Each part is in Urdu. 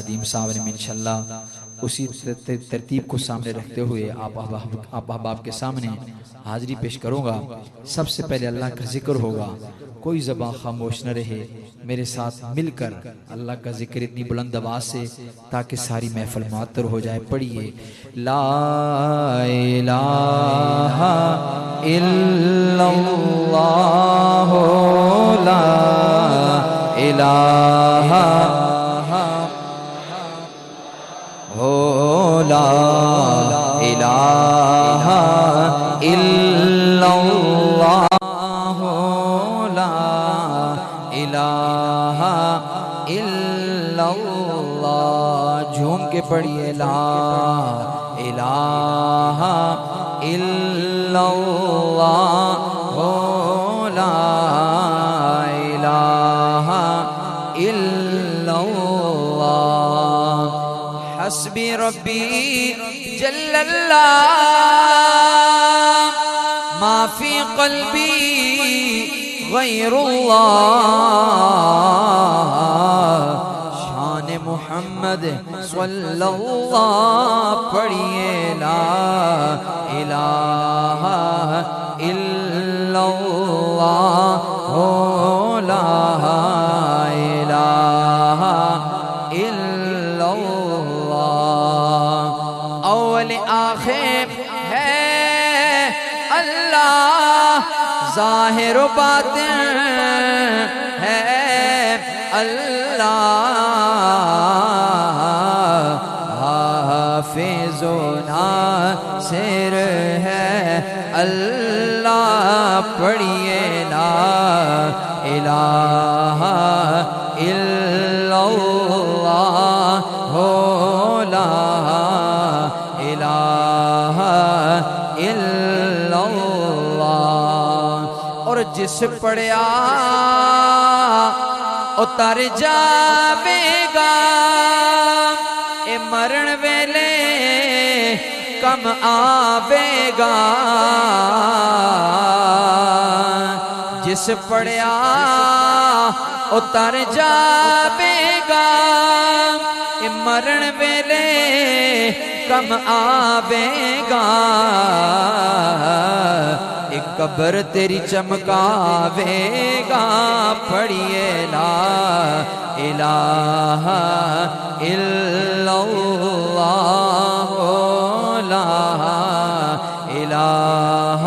ندیم صاحب نے انشاءاللہ اسی ترتیب کو سامنے رکھتے ہوئے آپ احباب کے سامنے حاضری پیش کروں گا۔ سب سے پہلے اللہ کا ذکر ہوگا، کوئی زبان خاموش نہ رہے، میرے ساتھ مل کر اللہ کا ذکر اتنی بلند آواز سے تاکہ ساری محفل معطر ہو جائے۔ پڑھیے لا الہ الا اللہ لا الہ لا الہ الا اللہ لا الہ الا اللہ۔ جھوم کے پڑھیے لا الہ الا اللہ لا الہ الا اللہ۔ حسبی ربی جل اللہ ما فی قلبی غیر اللہ۔ شان محمد صلی اللہ پڑھیے لا الہ الا اللہ لا الہ الا اللہ۔ اول آخر ہے اللہ، ظاہر و باطن ہے اللہ، حافظ و ناصر ہے اللہ پڑھیے لا الہ الا اللہ لا الہ الا اللہ۔ اور جس پڑھیا اتر جاوے گا، اے مرن ویلے کم آوے گا۔ جس پڑھیا اتر جاوے گا، اے مرن ویلے کم آوے گا۔ ایک قبر تیری چمکاوے گا پڑھیے لا الہ الا اللہ لا الہ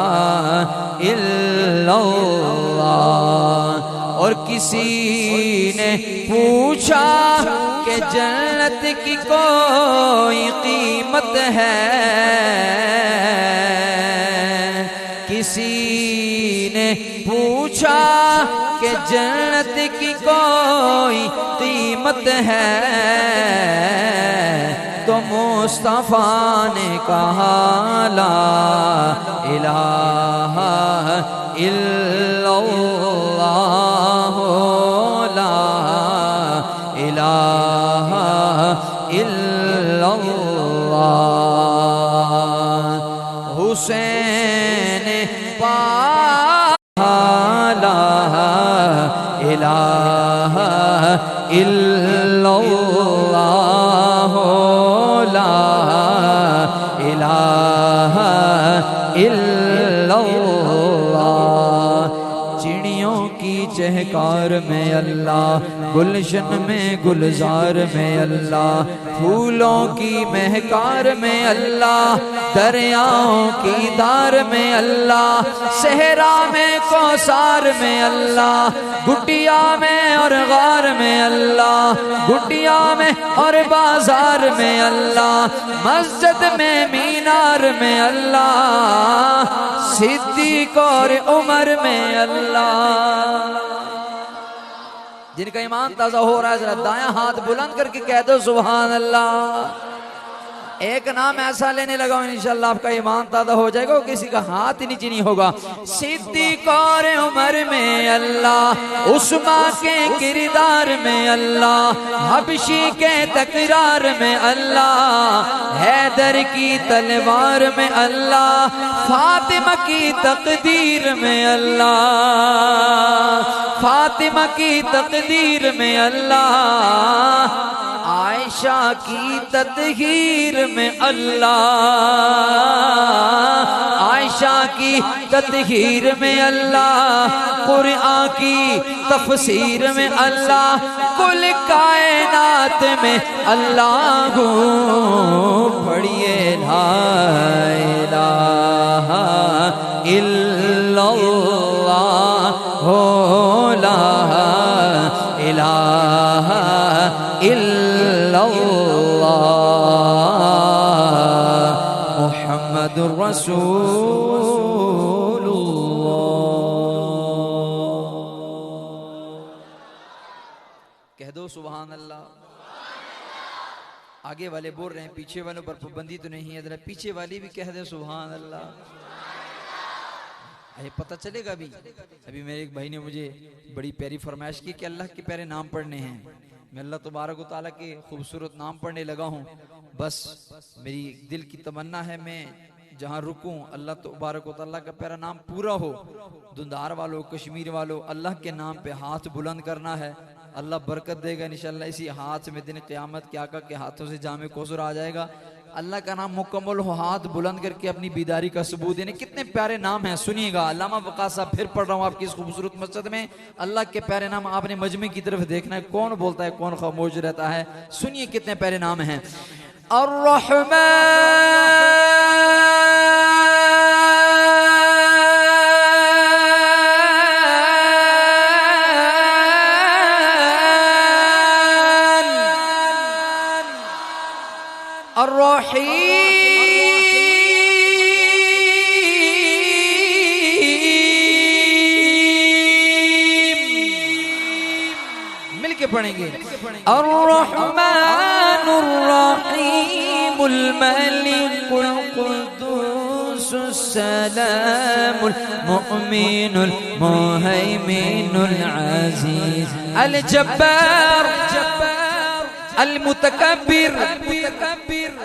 الا اللہ۔ اور کسی نے پوچھا کہ جنت کی کوئی قیمت ہے، کسی نے پوچھا کہ جنت کی کوئی قیمت ہے، تو مصطفیٰ نے کہا لا الہ الا اللہ لا الہ الا اللہ۔ حسین لا الہ الا اللہ لا الہ الا اللہ۔ چڑیوں کی چہکار میں اللہ، گلشن میں گلزار میں اللہ، پھولوں کی مہکار میں اللہ، دریاؤں کی دھار میں اللہ، صحرا میں کوثر میں اللہ، گٹیا میں اور غار میں اللہ، گٹیا میں اور بازار میں اللہ، مسجد میں مینار میں اللہ، صدیق اور عمر میں اللہ۔ جن کا ایمان تازہ ہو رہا ہے ذرا دایاں ہاتھ بلند کر کے کہہ دو سبحان اللہ۔ ایک نام ایسا لینے لگا انشاءاللہ آپ کا ایمان تازہ ہو جائے گا، کسی کا ہاتھ نیچے نہیں ہوگا۔ صدیق اور عمر میں اللہ، عثمان کے کردار میں اللہ، حبشی کے تکرار میں اللہ، حیدر کی تلوار میں اللہ، فاطمہ کی تقدیر میں اللہ، فاطمہ کی تقدیر میں اللہ، عائشہ کی تطہیر میں اللہ، عائشہ کی تطہیر میں اللہ، قرآن کی تفسیر میں اللہ، کل کائنات میں اللہ پڑھیے لا الہ الا اللہ لا الہ الا اللہ محمد رسول اللہ۔ کہہ دو سبحان اللہ۔ آگے والے بول رہے ہیں، پیچھے والوں پر پابندی تو نہیں ہے، ذرا پیچھے والی بھی کہہ دے سبحان اللہ۔ یہ پتہ چلے گا ابھی میرے ایک بھائی نے مجھے بڑی پیاری فرمائش کی کہ اللہ کے پیارے نام پڑھنے ہیں۔ میں اللہ تبارک و تعالیٰ کے خوبصورت نام پڑھنے لگا ہوں، بس میری دل کی تمنا ہے میں جہاں رکوں اللہ تبارک و تعالیٰ کا پیارا نام پورا ہو۔ دندار والوں، کشمیر والوں، اللہ کے نام پہ ہاتھ بلند کرنا ہے، اللہ برکت دے گا انشاءاللہ۔ اسی ہاتھ میں دن قیامت کے آقا کے ہاتھوں سے جام کوثر آ جائے گا۔ اللہ کا نام مکمل ہو، ہاتھ بلند کر کے اپنی بیداری کا ثبوت دینے۔ کتنے پیارے نام ہیں، سنیے گا۔ علامہ وقاص صاحب پھر پڑھ رہا ہوں آپ کی اس خوبصورت مسجد میں، اللہ کے پیارے نام آپ نے مجمع کی طرف دیکھنا ہے، کون بولتا ہے کون خاموش رہتا ہے۔ سنیے کتنے پیارے نام ہیں۔ مل کے پڑھیں گے۔ الرحمن الرحیم الملک القدوس السلام المؤمن المهيمن العزيز الجبار المتكبر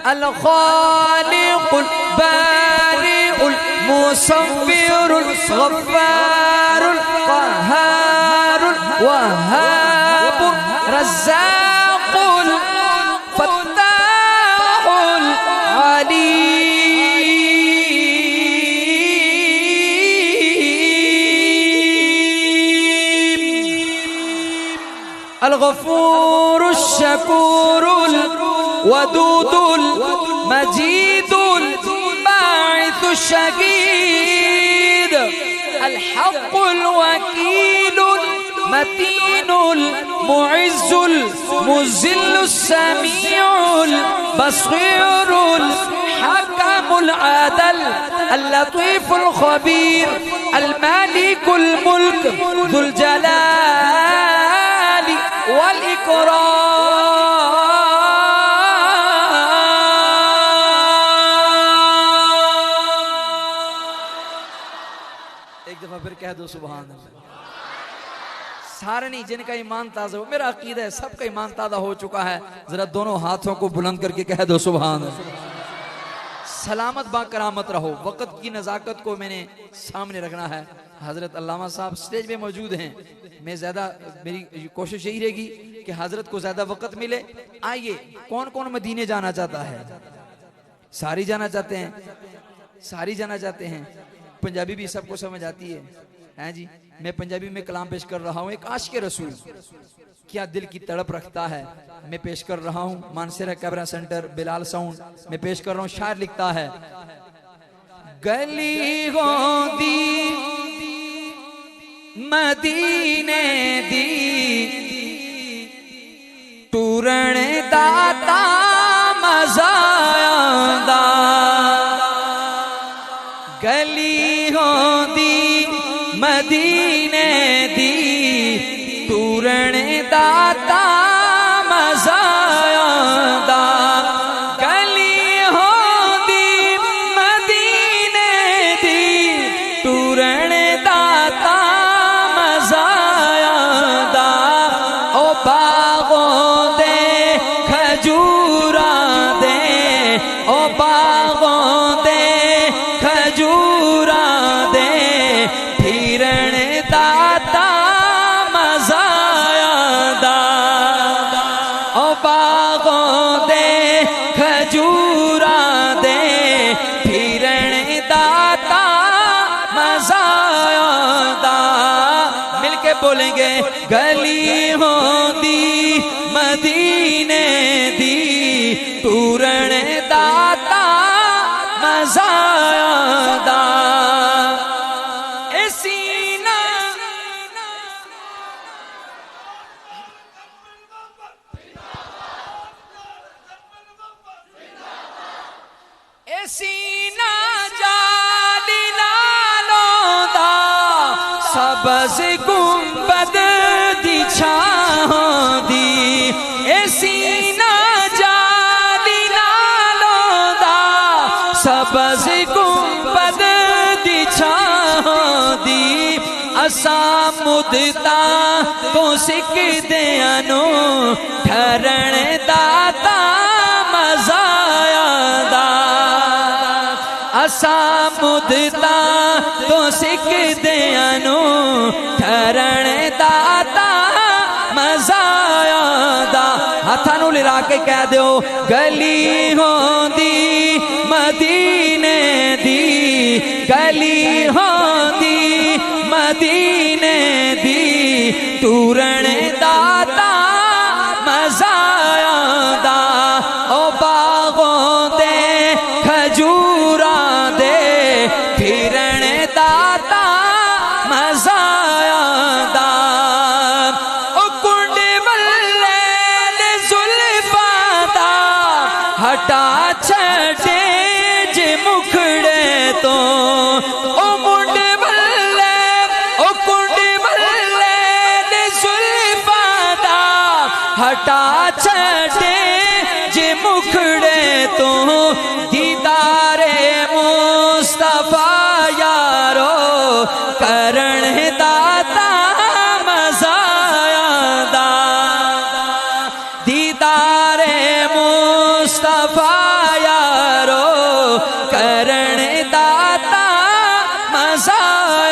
الخالق البارئ المصور الغفار القهار الوهاب الرزاق الفتاح العليم الغفور الشكور الودود المجيد الباعث الشهيد الحق الوكيل المتين المعز المذل السميع البصير الحكم العادل اللطيف الخبير المالك الملك ذو الجلال والإكرام۔ ایک دفعہ پھر کہہ دو سبحان اللہ۔ سارے نہیں جن کا ایمان تازہ ہو، میرا عقیدہ ہے سب کا ایمان تازہ ہو چکا ہے، ذرا دونوں ہاتھوں کو بلند کر کے کہہ دو سبحان اللہ۔ سلامت با کرامت رہو۔ وقت کی نزاکت کو میں نے سامنے رکھنا ہے۔ حضرت علامہ صاحب سٹیج پہ موجود ہیں، میں زیادہ میری کوشش یہی رہے گی کہ حضرت کو زیادہ وقت ملے۔ آئیے، کون کون مدینے جانا چاہتا ہے؟ ساری جانا چاہتے ہیں، ساری جانا چاہتے ہیں۔ پنجابی بھی سب کو سمجھ آتی ہے جی۔ میں پنجابی میں کلام پیش کر رہا ہوں، ایک عاشق رسول کیا دل کی تڑپ رکھتا ہے، میں پیش کر رہا ہوں۔ مانسیرہ کیمرہ سینٹر بلال ساؤنڈ میں پیش کر رہا ہوں۔ شاعر لکھتا ہے، گلی گوندی مدینے دی ٹورن داتا مزا آندا، گلی ہوندی مدینے دی ٹورن داتا مزا آندا، گلی ہوندی مدینے دی ٹورن داتا مزا آندا، او باغوں دے کھجوراں دے پھرن داتا مزہ آندا مل کے بولیں گے گلی ہوندی مدینے دی ٹورن داتا مزہ آندا اے سینہ اے سینہ جالی نالوں دا سبز گنبد دی چھاں دی اے سینہ جالی نالوں دا سبز گنبد دی چھاں دی اساں مدتاں تو سکدیاں نو ٹھرن داتا مزہ آندا اساں مدتاں تو سکدیاں نو ٹھرن داتا مزہ آندا ہتھاں نوں لرا کے کہہ دیو گلی ہوندی مدینے دی گلی ہوندی مدینے دی ٹورن داتا مزہ آندا او باغوں دے کھجوراں دے پھرن داتا مزہ آندا او کنڈ واللیل زلفاں دا ہٹا چھڈے جے مکھڑے تو او منڈ واللیل او کنڈ واللیل زلفاں دا ہٹا چھڈے جے مکھڑے تو دیدار مصطفیٰ یارو کرن داتا مزہ آندا دیدار مصطفیٰ یارو کرن داتا مزہ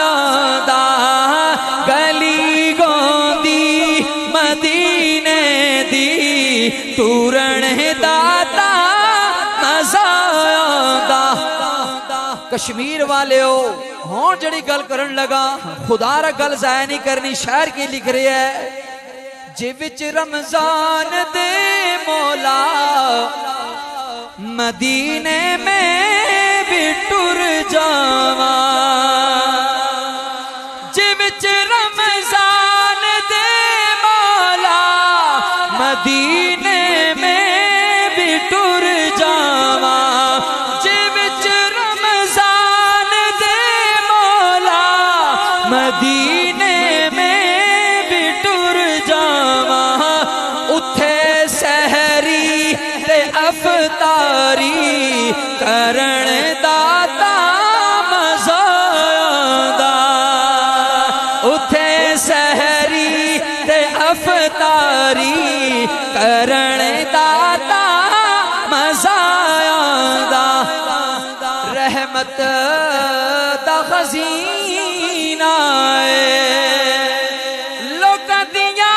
آندا گلی گوندی مدینے دی ٹورن داتا مزہ آندا کشمیر والے ہون جڑی گل کرن لگا خدا را گل ضائع نہیں کرنی شاعر کی لکھ رہی ہے جے وچ رمضان دے مولا مدینے میں بھی ٹر جاواں جے وچ رمضان دے مولا مدینے میں بھی ٹر جاواں جے وچ رمضان دے مولا مدینے میں بھی ٹر جاواں اتھے سحری تے افطاری کرن داتا مزہ آندا اتھے سحری تے افطاری کرن داتا مزہ آندا رحمت دا خزینہ لوکاں دیاں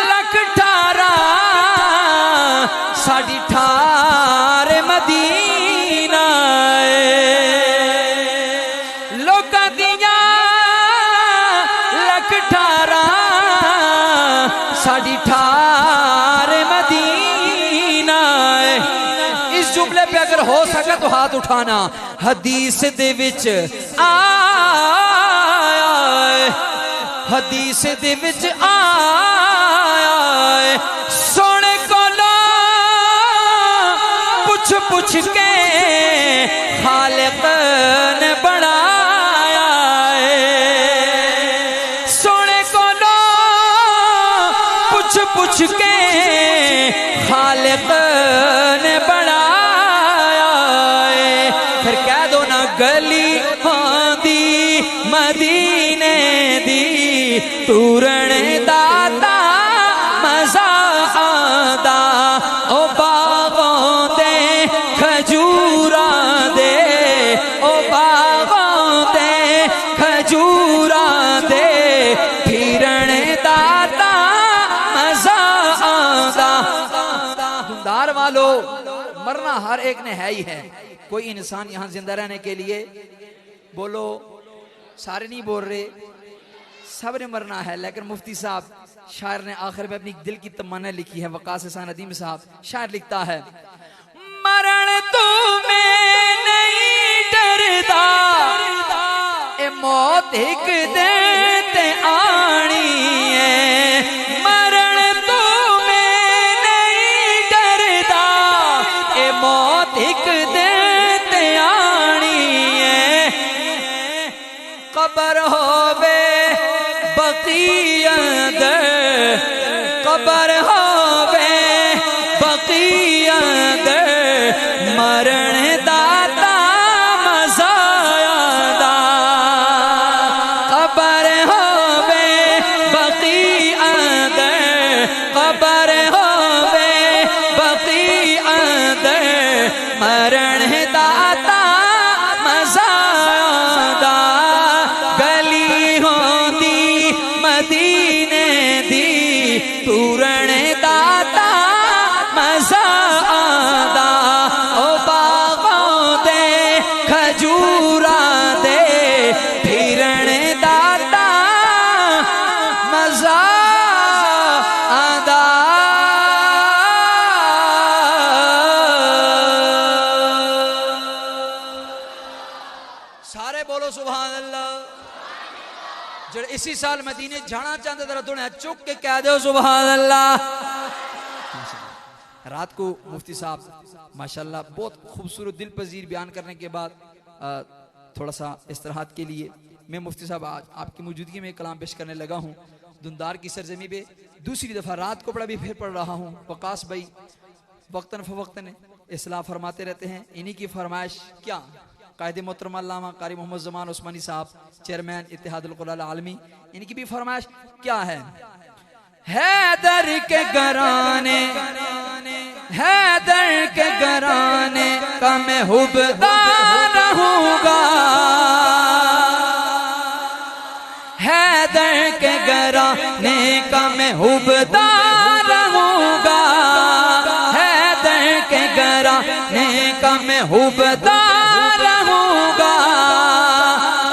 لکھ ٹھارا ساڈی ٹھار مدینہ لوکاں دیاں لکھ ٹھارا ساڈی ٹھار مدینہ اس جملے پہ اگر ہو سکے تو ہاتھ اٹھانا حدیث دے وچ آیا حدیث دے وچ آیا سونے کولو پوچھ پوچھ کے خالق نے بنایا سونے کولو پوچھ پوچھ کے خالق نے بنایا پھر کہہ دو نا گلی ہوندی مدینے دی ٹورن داتا مزہ آندا او باغوں دے کھجوراں دے او باغوں دے کھجوراں دے پھرن داتا مزہ آندا ایماندار والو، مرنا ہر ایک نے ہے ہی ہے. کوئی انسان یہاں زندہ رہنے کے لیے بولو، سارے نہیں بول رہے، سب نے مرنا ہے. لیکن مفتی صاحب شاعر نے آخر میں اپنی دل کی تمنا لکھی ہے. وقاص احسان ندیم صاحب شاعر لکھتا ہے، مرن تو میں نہیں ڈردا، اے موت ایک دن تے آنی ہے. مرن تو میں نہیں ڈردا، اے موت ایک دن تے آنی ہے. قبر ہووے بقی اندر، قبر ہووے بقی اندر، مرن داتا مزا آندا. قبر ہووے بقی اندر، قبر ہووے بقی اندر، مرن داتا مزا آندا. گلی ہوندی مدینے دی، تورن داتا مزا آندا. او باغوں دے کھجوراں دے، پھرن داتا مزا آندا. سارے بولو سبحان اللہ. جڑے اسی سال مدینے جانا چاہتے ذرا دونے چک کے کہہ دو سبحان اللہ. رات کو مفتی صاحب ماشاءاللہ بہت خوبصورت دل پذیر بیان کرنے کے بعد تھوڑا سا استراحت کے لیے میں مفتی صاحب آج آپ کی موجودگی میں کلام پیش کرنے لگا ہوں. دندار کی سرزمین پہ دوسری دفعہ رات کو پڑھا بھی پھر پڑھ رہا ہوں. وقاص بھائی وقتاً فوقتاً اصلاح فرماتے رہتے ہیں. انہی کی فرمائش کیا قائد محترم علامہ قاری محمد زمان عثمانی صاحب چیئرمین اتحاد القراء العالمی، ان کی بھی فرمائش کیا ہے؟ حیدر کے گھرانے، حیدر کے گھرانے کا میں حبدار رہوں گا. حیدر کے گھرانے کا میں حبدار رہوں گا. حیدر کے گھرانے کا میں حبدار رہوں گا.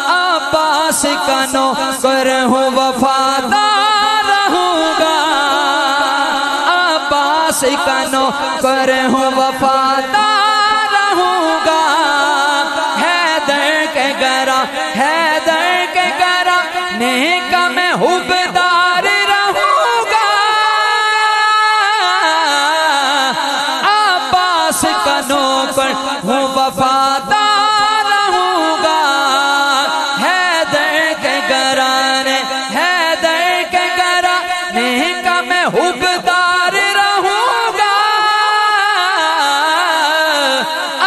عباس کا نوکر ہوں وفادار رہوں گا. عباس کا نوکر ہوں وفادار رہوں گا. حیدر کے گھراں، حیدر کے گھرانے کا میں حبدار رہوں گا. عباس کا نوکر ہوں وفادار رہوں گا. حیدر کے گھرانے، حیدر کے گھرانے کا میں حبدار رہوں گا.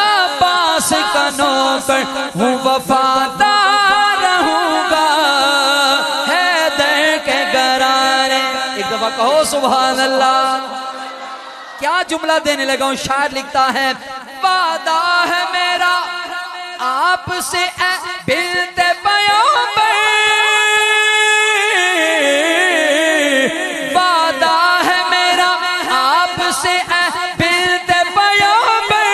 عباس کا نوکر ہوں وفادار رہوں گا. حیدر کے گھرانے، ایک دفعہ کہو سبحان اللہ. کیا جملہ دینے لگا ہوں. شاعر لکھتا ہے، وعدہ ہے میرا آپ سے اے بنت پیغمبر، وعدہ ہے میرا آپ سے اے بنت پیغمبر.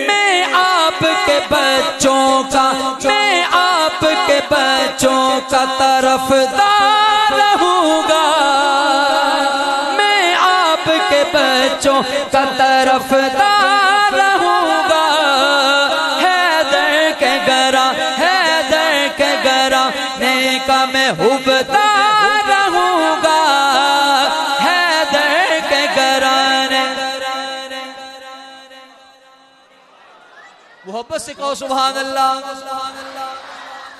میں آپ کے بچوں کا، میں آپ کے بچوں کا طرفدار رہوں گا. میں آپ کے بچوں کا طرفدار رہوں گا. حیدر کے گھراں، حیدر کے گھرانے کا میں حبدار رہوں گا. حیدر کے گھرانے، محبت سے کہو سبحان اللہ.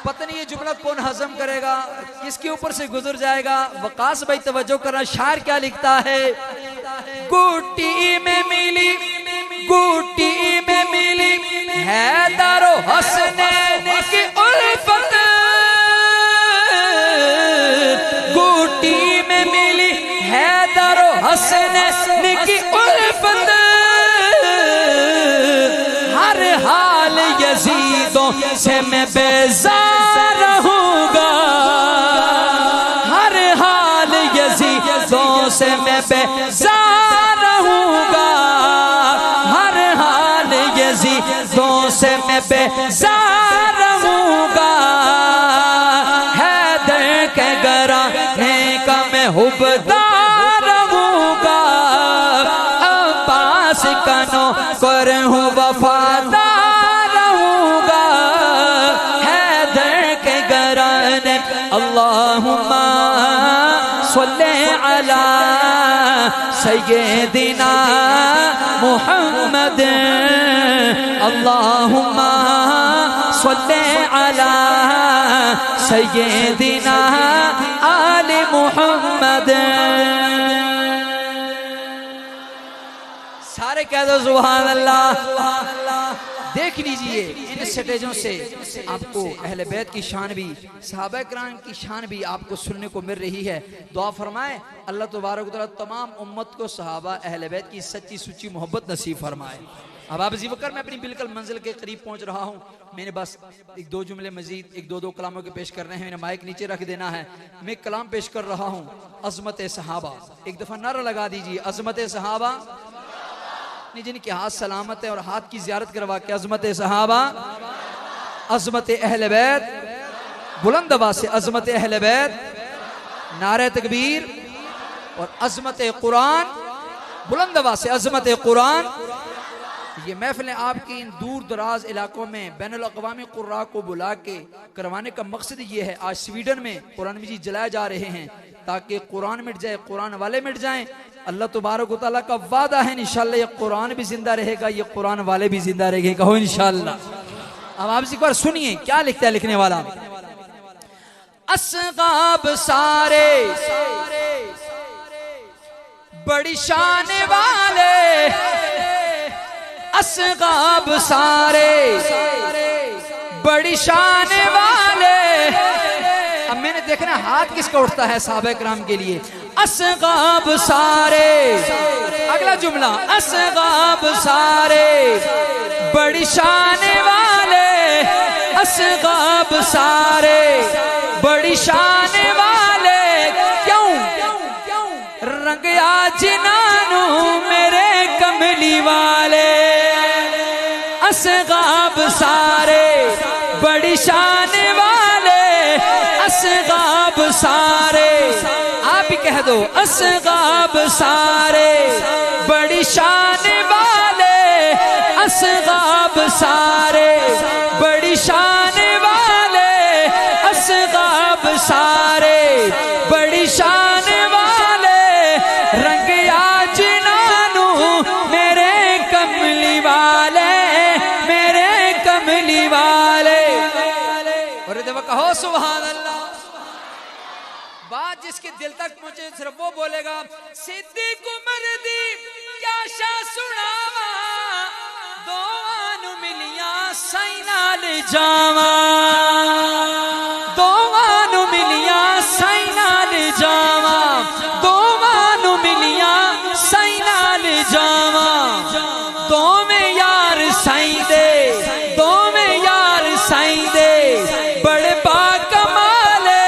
پتہ نہیں یہ جملہ کون ہضم کرے گا، کس کے اوپر سے گزر جائے گا. وقاص بھائی توجہ کرنا، شاعر کیا لکھتا ہے؟ گوٹی میں ملی، گوٹی میں ملی حیدر و حسنین کی الفت. گوٹی میں ملی حیدر و حسنین کی الفت. ہر حال یزیدوں سے میں بیزار رہوں گا. ہر حال یزیدوں سے میں بیزار رہوں گا، ہر حال یزیدوں سے میں بیزار رہوں گا، حیدر کے گھرانے کا میں حبدار رہوں گا، عباس کا نوکر ہوں وفادار رہوں گا، حیدر کے گھرانے اللہم صلی علی سیدنا محمد، اللہم صلی علی سیدنا آل محمد۔ سارے کہہ دو سبحان اللہ۔ دیکھ لیجئے ان سٹیجوں سے آپ کو اہل بیت کی شان بھی، صحابہ کرام کی شان بھی آپ کو سننے کو مل رہی ہے۔ دعا فرمائے اللہ تبارک و تعالیٰ تمام امت کو صحابہ اہل بیت کی سچی سچی محبت نصیب فرمائے۔ اب آپ ذکر میں اپنی بالکل منزل کے قریب پہنچ رہا ہوں، میں نے بس ایک دو جملے مزید ایک دو کلاموں کے پیش کرنے ہیں، میں نے مائک نیچے رکھ دینا ہے۔ میں ایک کلام پیش کر رہا ہوں، عظمت صحابہ۔ ایک دفعہ نعرہ لگا دیجئے، عظمت صحابہ، جن کے ہاتھ سلامت ہے اور ہاتھ کی زیارت کروا کے عظمت صحابہ، عظمت اہل بیت، بلند آواز سے عظمت اہل بیت، نعرہ تکبیر، اور عظمت قرآن، بلند آواز سے عظمت قرآن۔ یہ محفلیں آپ کی ان دور دراز علاقوں میں بین الاقوامی قراء کو بلا کے کروانے کا مقصد یہ ہے۔ آج سویڈن میں قرآن مجید جلائے جا رہے ہیں تاکہ قرآن مٹ جائے، قرآن والے مٹ جائیں۔ اللہ تبارک و تعالیٰ کا وعدہ ہے انشاءاللہ یہ قرآن بھی زندہ رہے گا، یہ قرآن والے بھی زندہ رہے گے، کہو انشاءاللہ۔ اب آپ ایک بار سنیے کیا لکھتا ہے لکھنے والا۔ اصحاب سارے بڑی شان والے، اصحاب سارے بڑی شان والے۔ اب میں نے دیکھنا ہاتھ کس کا اٹھتا ہے صحابہ کرام کے لیے۔ اصحاب سارے، اگلا جملہ، اصحاب سارے بڑی شان والے، اصحاب سارے بڑی شان والے۔ کیوں رنگ یا جنانوں میرے کملی والے، اصحاب سارے بڑی شان والے، اصحاب سارے، آپ ہی کہہ دو، اصحاب سارے بڑی شان والے، اصحاب سارے بڑی شان والے، اصحاب سارے بڑی شان والے، رنگ یا جنانوں میرے کملی والے، میرے کملی والے۔ اور دیکھو کہو سبحان اللہ۔ بات جس کے دل تک پہنچے صرف وہ بولے گا۔ صدیق عمر دی کیا شاہ سناوا، دوانو ملیاں سائیں نال جاواں، دوانو ملیاں سائیں نال جاواں، دوانو ملیاں سائیں نال جاواں، دوویں یار سائیں دے، دوویں یار سائیں دے بڑے باکمالے،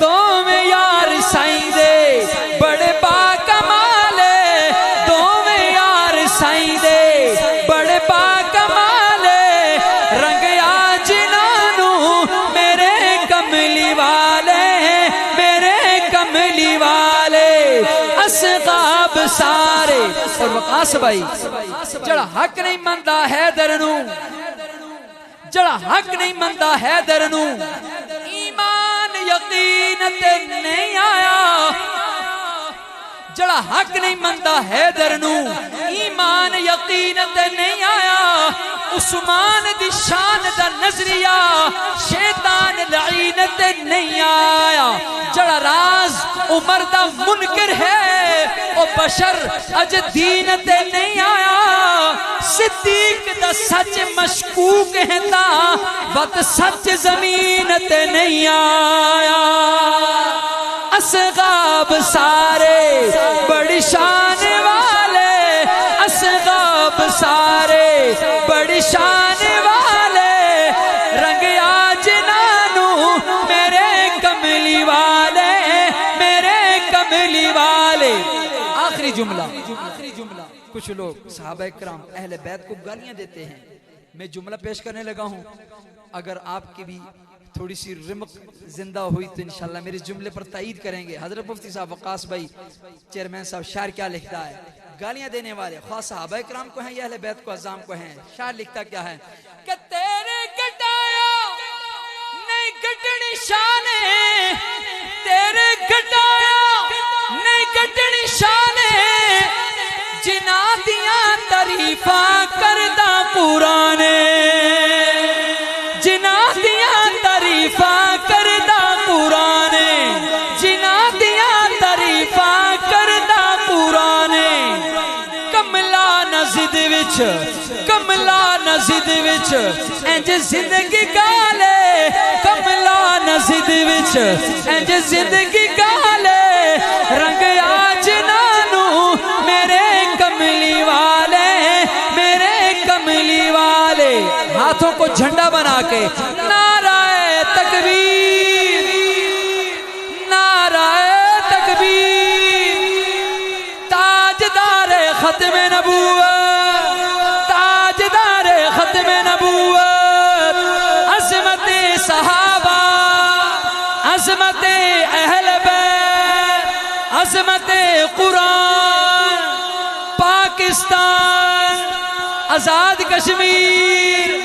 دوویں یار سائیں دے بڑے باکمالے، دوویں یار سائیں دے بڑے باکمالے، رنگ یا جنانوں میرے کملی والے، میرے کملی والے، اصحاب سارے۔ اور وقاص بھائی جڑا حق نہیں مندا حیدر نو، جڑا حق نہیں مندا حیدر نو، ایمان یقین تے نہیں آیا، جڑا حق نہیں مندا حیدر نو، ایمان یقین تے نہیں آیا، عثمان دی شان دا نظریہ شیطان لعین تے نہیں آیا، جڑا راز عمر دا منکر ہے او بشر اج دین تے نہیں آیا، صدیق دا سچ مشکوک ہے تا وقت سچ زمین تے نہیں آیا، اصحاب سارے بڑی شان والے، اصحاب سارے بڑی شان والے، رنگ یا جنانوں میرے کملی والے، میرے کملی والے. آخری جملہ. کچھ لوگ صحابہ کرام اہل بیت کو گالیاں دیتے ہیں. میں جملہ پیش کرنے لگا ہوں, اگر آپ کی بھی تھوڑی سی رمق زندہ ہوئی تو انشاءاللہ میرے جملے پر تائید کریں گے. حضرت مفتی صاحب وقاص بھائی چیئرمین صاحب شاعر کیا لکھتا ہے؟ گالیاں دینے والے خواہ صحابہ کرام کو ہیں یا اہل بیت کو عظام کو ہیں, شاعر لکھتا کیا ہے کہ تیرے گٹایا نہیں گٹنی شانے, تیرے گٹایا نہیں گٹنی شانے, جنا دیاں تعریفاں کردہ قرآن, جنا دیاں تعریفاں کردہ قرآن, جنا دیاں تعریفاں کردہ قرآن. کملا نزد وچ, کملا نزد وچ انج زندگی گالے, کملا نزد وچ انج زندگی گالے, رنگ آج نانو میرے کملی والے, میرے کملی والے. ہاتھوں کو جھنڈا بنا کے نعرہ تکبیر, نعرہ تکبیر. تاجدار ختم نبوت, تاجدار ختم نبوت, عظمت صحابہ, عظمت اہل بیت, عظمت قرآن, پاکستان, آزاد کشمیر,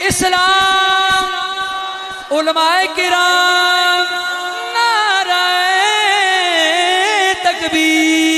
اسلام, علماء کرام, نعرہ تکبیر.